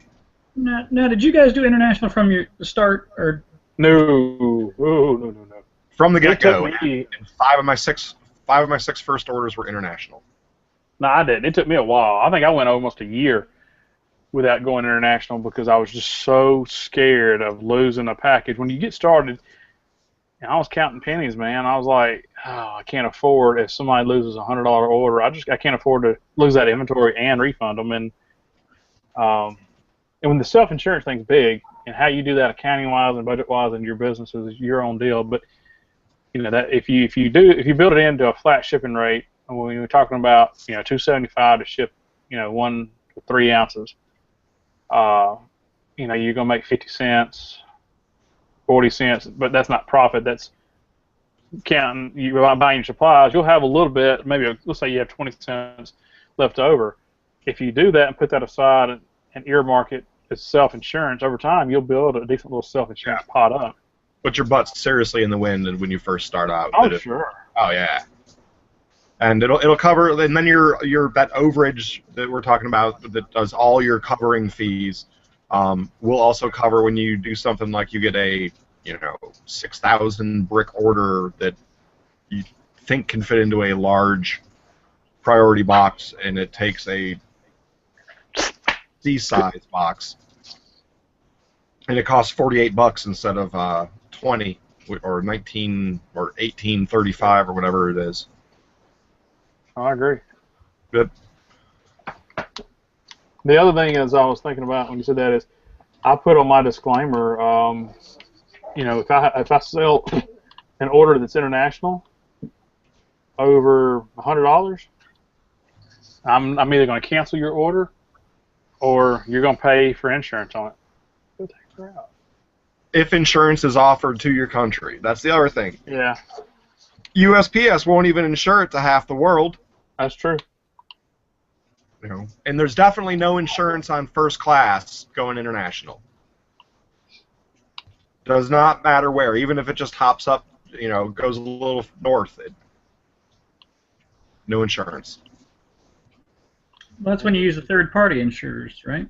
Now, did you guys do international from the start, or no. From the get-go, and five of my six first orders were international. No, I didn't. It took me a while. I think I went almost a year without going international because I was just so scared of losing a package. When you get started, and I was counting pennies, man. I was like, oh, I can't afford, if somebody loses a $100 order, I can't afford to lose that inventory and refund them. And when the self-insurance thing's big, and how you do that accounting-wise and budget-wise in your business is your own deal. But you know that if you build it into a flat shipping rate, when you're talking about $2.75 to ship 1 to 3 ounces, you're gonna make 50 cents, 40 cents, but that's not profit. That's counting you buying your supplies. You'll have a little bit, maybe let's say you have 20 cents left over. If you do that and put that aside and earmark it as self-insurance, over time you'll build a decent little self-insurance pot up. Put your butt seriously in the wind when you first start out. Oh, sure. Oh, yeah. And it'll cover, and then your that overage that we're talking about that does all your covering fees will also cover when you do something like you get a 6,000 brick order that you think can fit into a large priority box, and it takes a C-size box, and it costs $48 instead of 20 or 19 or 18.35 or whatever it is. I agree. Good. The other thing is I was thinking about when you said that is I put on my disclaimer, if I sell an order that's international over $100, I'm either going to cancel your order or you're going to pay for insurance on it. Go take her out. If insurance is offered to your country, that's the other thing. Yeah. USPS won't even insure it to half the world. That's true. And there's definitely no insurance on first class going international. Does not matter where, even if it just hops up, goes a little north. No insurance. Well, that's when you use the third-party insurers, right?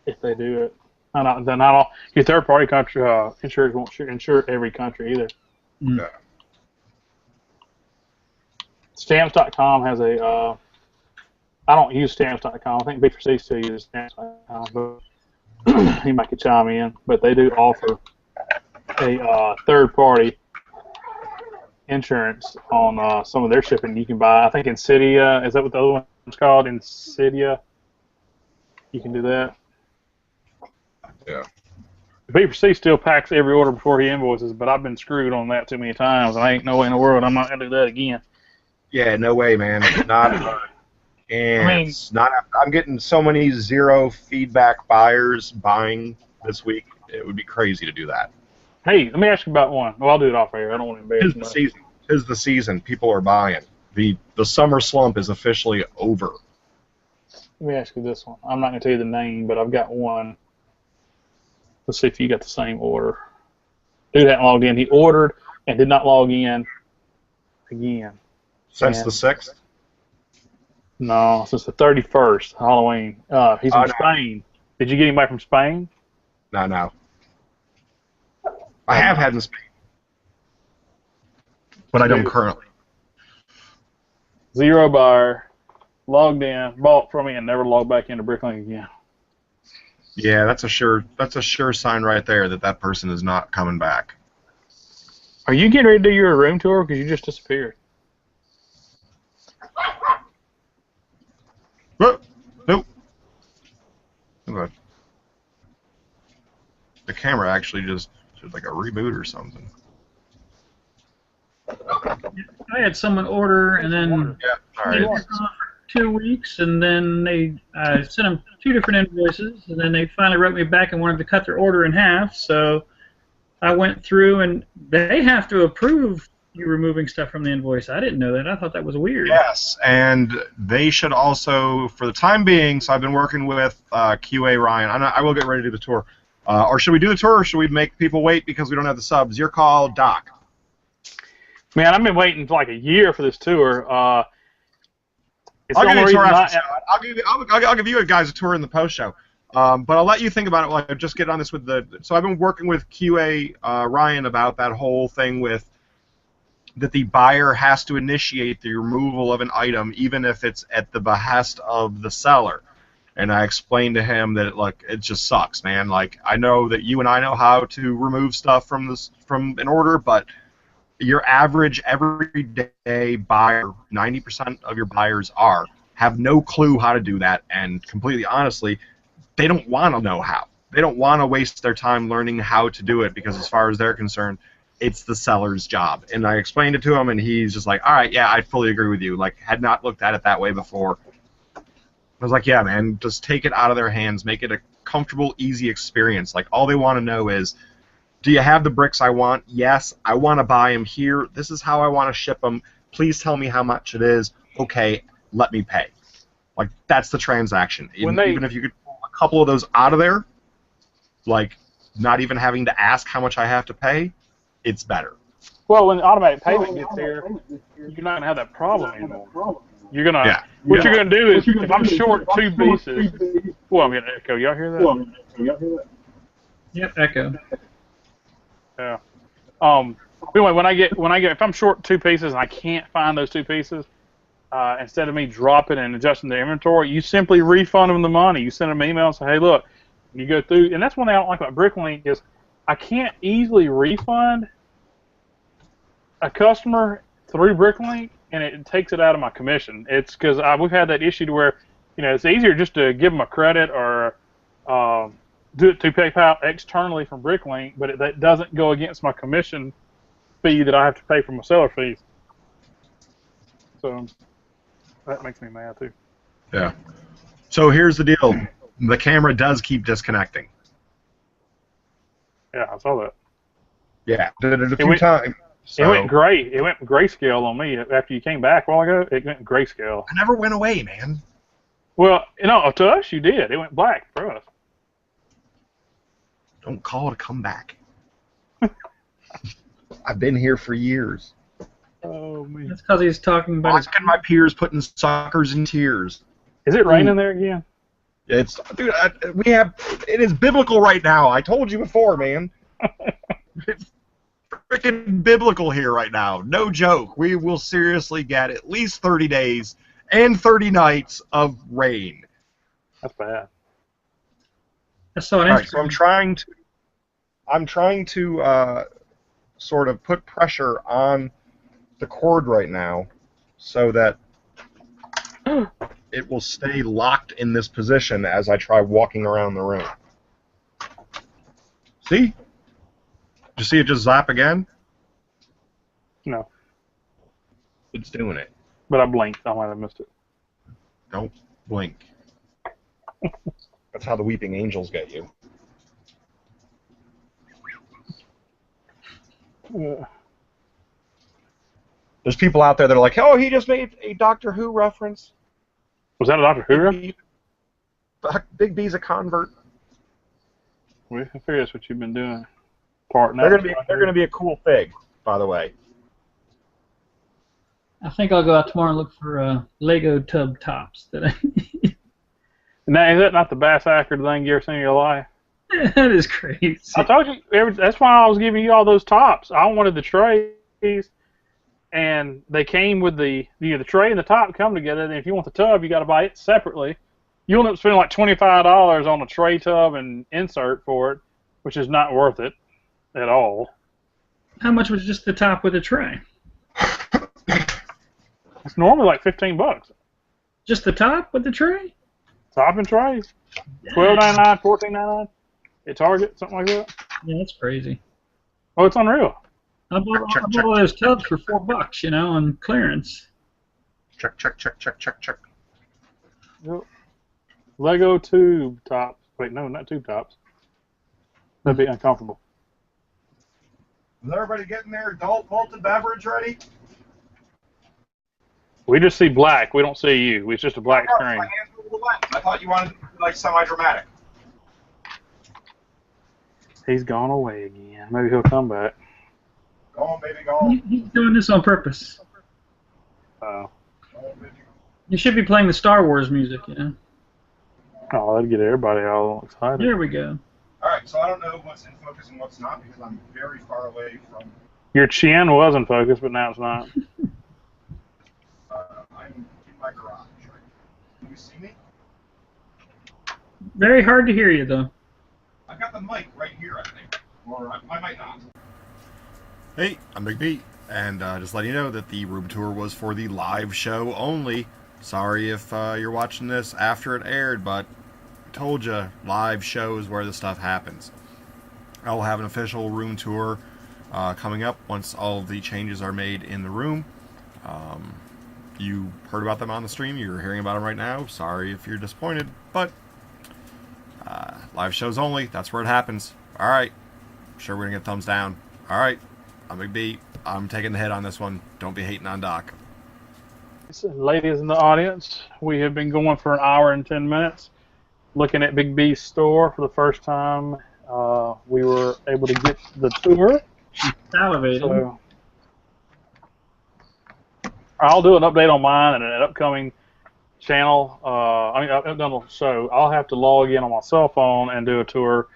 If they do it. Not all. Your third-party country insurers won't insure every country either. Yeah. Stamps.com has a. I don't use Stamps.com. I think B4C still uses Stamps.com, but he might could chime in. But they do offer a third-party insurance on some of their shipping. You can buy. I think Insidia, is that what the other one's called? Insidia. You can do that. Yeah. B4C still packs every order before he invoices, but I've been screwed on that too many times. I ain't no way in the world I'm not gonna do that again. Yeah, no way, man. Not. And I'm getting so many zero feedback buyers buying this week. It would be crazy to do that. Hey, let me ask you about one. Well, I'll do it off air. I don't want to embarrass you. Tis the season. People are buying. The summer slump is officially over. Let me ask you this one. I'm not going to tell you the name, but I've got one. Let's see if you got the same order. Dude hadn't logged in. He ordered and did not log in again. Since the 6th? No, since the 31st, Halloween. He's in Spain. Did you get anybody from Spain? No. I have had in Spain, but I don't currently. Zero buyer, logged in, bought from me, and never logged back into Bricklink again. Yeah, that's a sure sign right there that that person is not coming back. Are you getting ready to do your room tour? Because you just disappeared. Nope. Okay. The camera actually just did like a reboot or something. I had someone order, and then they were gone for 2 weeks, and then I sent them 2 different invoices, and then they finally wrote me back and wanted to cut their order in half. So I went through, and they have to approve you removing stuff from the invoice. I didn't know that. I thought that was weird. Yes, and they should also, for the time being, so I've been working with QA Ryan. I will get ready to do the tour. Or should we do the tour, or should we make people wait because we don't have the subs? Your call, Doc. Man, I've been waiting for like a year for this tour. I'll give you a tour after. I'll give you guys a tour in the post show. But I'll let you think about it while I just get on this with the. So I've been working with QA Ryan about that whole thing with that the buyer has to initiate the removal of an item even if it's at the behest of the seller. And I explained to him that it just sucks, man. Like, I know that you and I know how to remove stuff from an order, but your average everyday buyer, 90% of your buyers have no clue how to do that, and completely honestly, they don't want to know how. They don't want to waste their time learning how to do it because as far as they're concerned, it's the seller's job. And I explained it to him, and he's just like, all right, yeah, I fully agree with you. Like, had not looked at it that way before. I was like, yeah, man, just take it out of their hands. Make it a comfortable, easy experience. Like, all they want to know is, do you have the bricks I want? Yes, I want to buy them here. This is how I want to ship them. Please tell me how much it is. Okay, let me pay. Like, that's the transaction. Even if you could pull a couple of those out of there, like, not even having to ask how much I have to pay, it's better. Well, when the automatic payment gets there, you're not going to have that problem anymore. You're going to, what you're going to do is, if I'm short 2 pieces, well, I'm going to echo. Y'all hear that? Yep, echo. Yeah. Anyway, when I get, if I'm short 2 pieces and I can't find those 2 pieces, instead of me dropping and adjusting the inventory, you simply refund them the money. You send them an email and say, hey, look, you go through, and that's one thing I don't like about Bricklink is I can't easily refund a customer through Bricklink, and it takes it out of my commission. It's because we've had that issue to where, it's easier just to give them a credit or do it to PayPal externally from Bricklink, but that doesn't go against my commission fee that I have to pay for my seller fees. So that makes me mad too. Yeah. So here's the deal. The camera does keep disconnecting. Yeah, I saw that. Yeah, did it a few times. So. It went gray. It went grayscale on me after you came back a while ago. It went grayscale. I never went away, man. Well, to us you did. It went black for us. Don't call it a comeback. I've been here for years. Oh man. That's because he's talking about. Watching my peers putting suckers in tears. Is it raining there again? It's dude. It is biblical right now. I told you before, man. It's freaking biblical here right now. No joke. We will seriously get at least 30 days and 30 nights of rain. That's bad. I saw an All right, so I'm trying to sort of put pressure on the cord right now so that it will stay locked in this position as I try walking around the room. See? Did you see it just zap again? No. It's doing it. But I blinked. I might have missed it. Don't blink. That's how the weeping angels get you. There's people out there that are like, oh, he just made a Doctor Who reference. Was that a Doctor Who reference? Big B's a convert. I figure that's what you've been doing. They're gonna be a cool thing, by the way. I think I'll go out tomorrow and look for Lego tub tops. Now, is that not the bass accurate thing you ever seen in your life? That is crazy. I told you, that's why I was giving you all those tops. I wanted the trays, and they came with the tray and the top come together. And if you want the tub, you got to buy it separately. You'll end up spending like $25 on a tray tub and insert for it, which is not worth it at all. How much was just the top with the tray? It's normally like $15. Just the top with the tray? Top and tray, $12.99, $14.99 at Target, something like that. Yeah, that's crazy. Oh, it's unreal. I bought all those tubs for $4, you know, on clearance. Check. Yep. Lego tube tops. Wait, no, not tube tops. That'd be uncomfortable. Is everybody getting their adult malted beverage ready? We just see black. We don't see you. It's just a black screen. I thought you wanted to be like semi-dramatic. He's gone away again. Maybe he'll come back. Go on, baby, go on. He's doing this on purpose. Oh. You should be playing the Star Wars music, you know. Oh, that'd get everybody all excited. There we go. All right, so I don't know what's in focus and what's not because I'm very far away from... Your chin was in focus, but now it's not. I'm in my garage, right? Can you see me? Very hard to hear you, though. I've got the mic right here, I think. Or I might not. Hey, I'm Big B, and just letting you know that the room tour was for the live show only. Sorry if you're watching this after it aired, but I told you, live shows where the stuff happens. I'll have an official room tour coming up once all of the changes are made in the room. You heard about them on the stream. You're hearing about them right now. Sorry if you're disappointed, but live shows only. That's where it happens. All right. I'm sure we're going to get thumbs down. All right. I'm Big B. I'm taking the hit on this one. Don't be hating on Doc. Ladies in the audience, we have been going for an hour and 10 minutes looking at Big B's store for the first time. We were able to get the tour. Salivating. So I'll do an update on mine and an upcoming channel. Upcoming show. I'll have to log in on my cell phone and do a tour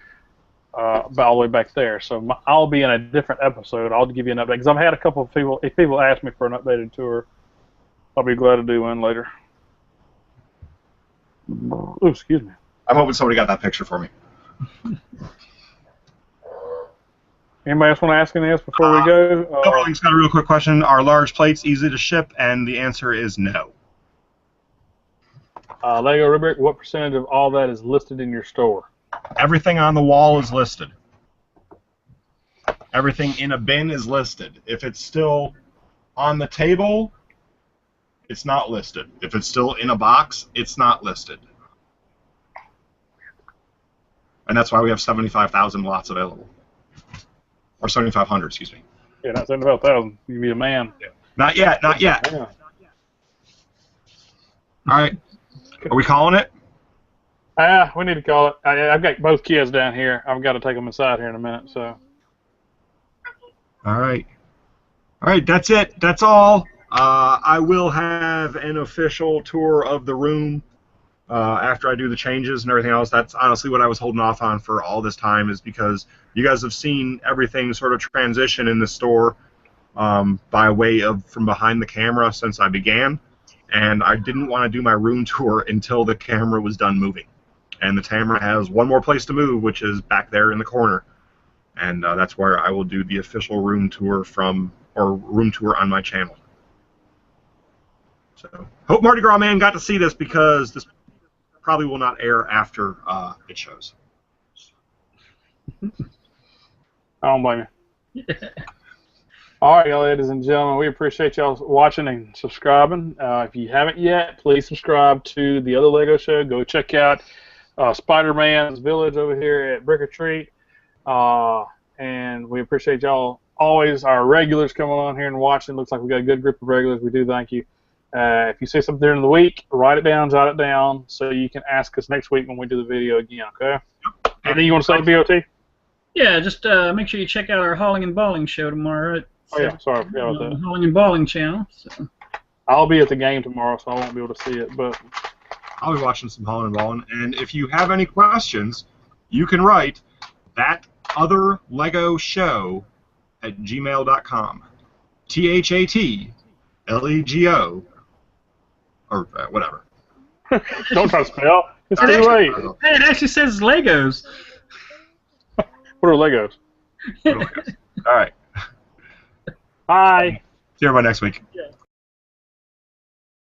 all the way back there. So I'll be in a different episode. I'll give you an update because I've had a couple of people. If people ask me for an updated tour, I'll be glad to do one later. Oh, excuse me. I'm hoping somebody got that picture for me. Anybody else want to ask anything else before we go? Overling's got a real quick question. Are large plates easy to ship? And the answer is no. Lego Rubric, what percentage of all that is listed in your store? Everything on the wall is listed. Everything in a bin is listed. If it's still on the table, it's not listed. If it's still in a box, it's not listed. And that's why we have 75,000 lots available. Or 7,500, excuse me. Yeah, not 75,000. You be a man. Yeah. Not yet, not yet. Yeah. All right. Are we calling it? We need to call it. I've got both kids down here. I've got to take them inside here in a minute. So. All right. All right, that's it. That's all. I will have an official tour of the room after I do the changes and everything else. That's honestly what I was holding off on for all this time, is because you guys have seen everything sort of transition in the store by way of from behind the camera since I began, and I didn't want to do my room tour until the camera was done moving. And the camera has one more place to move, which is back there in the corner, and that's where I will do the official room tour room tour on my channel. So, hope Mardi Gras Man got to see this, because this probably will not air after it shows. I don't blame you. All right, ladies and gentlemen, we appreciate y'all watching and subscribing. If you haven't yet, please subscribe to the other Lego show. Go check out Spider-Man's Village over here at Brick or Treat. And we appreciate y'all always, our regulars coming on here and watching. Looks like we got a good group of regulars. We do thank you. If you see something during the week, write it down, jot it down, so you can ask us next week when we do the video again, okay? Anything you want to say, BOT? Yeah, just make sure you check out our Hauling and Balling show tomorrow. Oh, yeah, sorry, I forgot about that. Hauling and Balling channel. So. I'll be at the game tomorrow, so I won't be able to see it, but I'll be watching some Holland and Ballin'. And if you have any questions, you can write thatotherlegoshow@gmail.com. THATLEGO or whatever. Don't try to spell. It's too late. Hey, it actually says Legos. What are Legos? All right. Bye. See everybody next week. Yeah.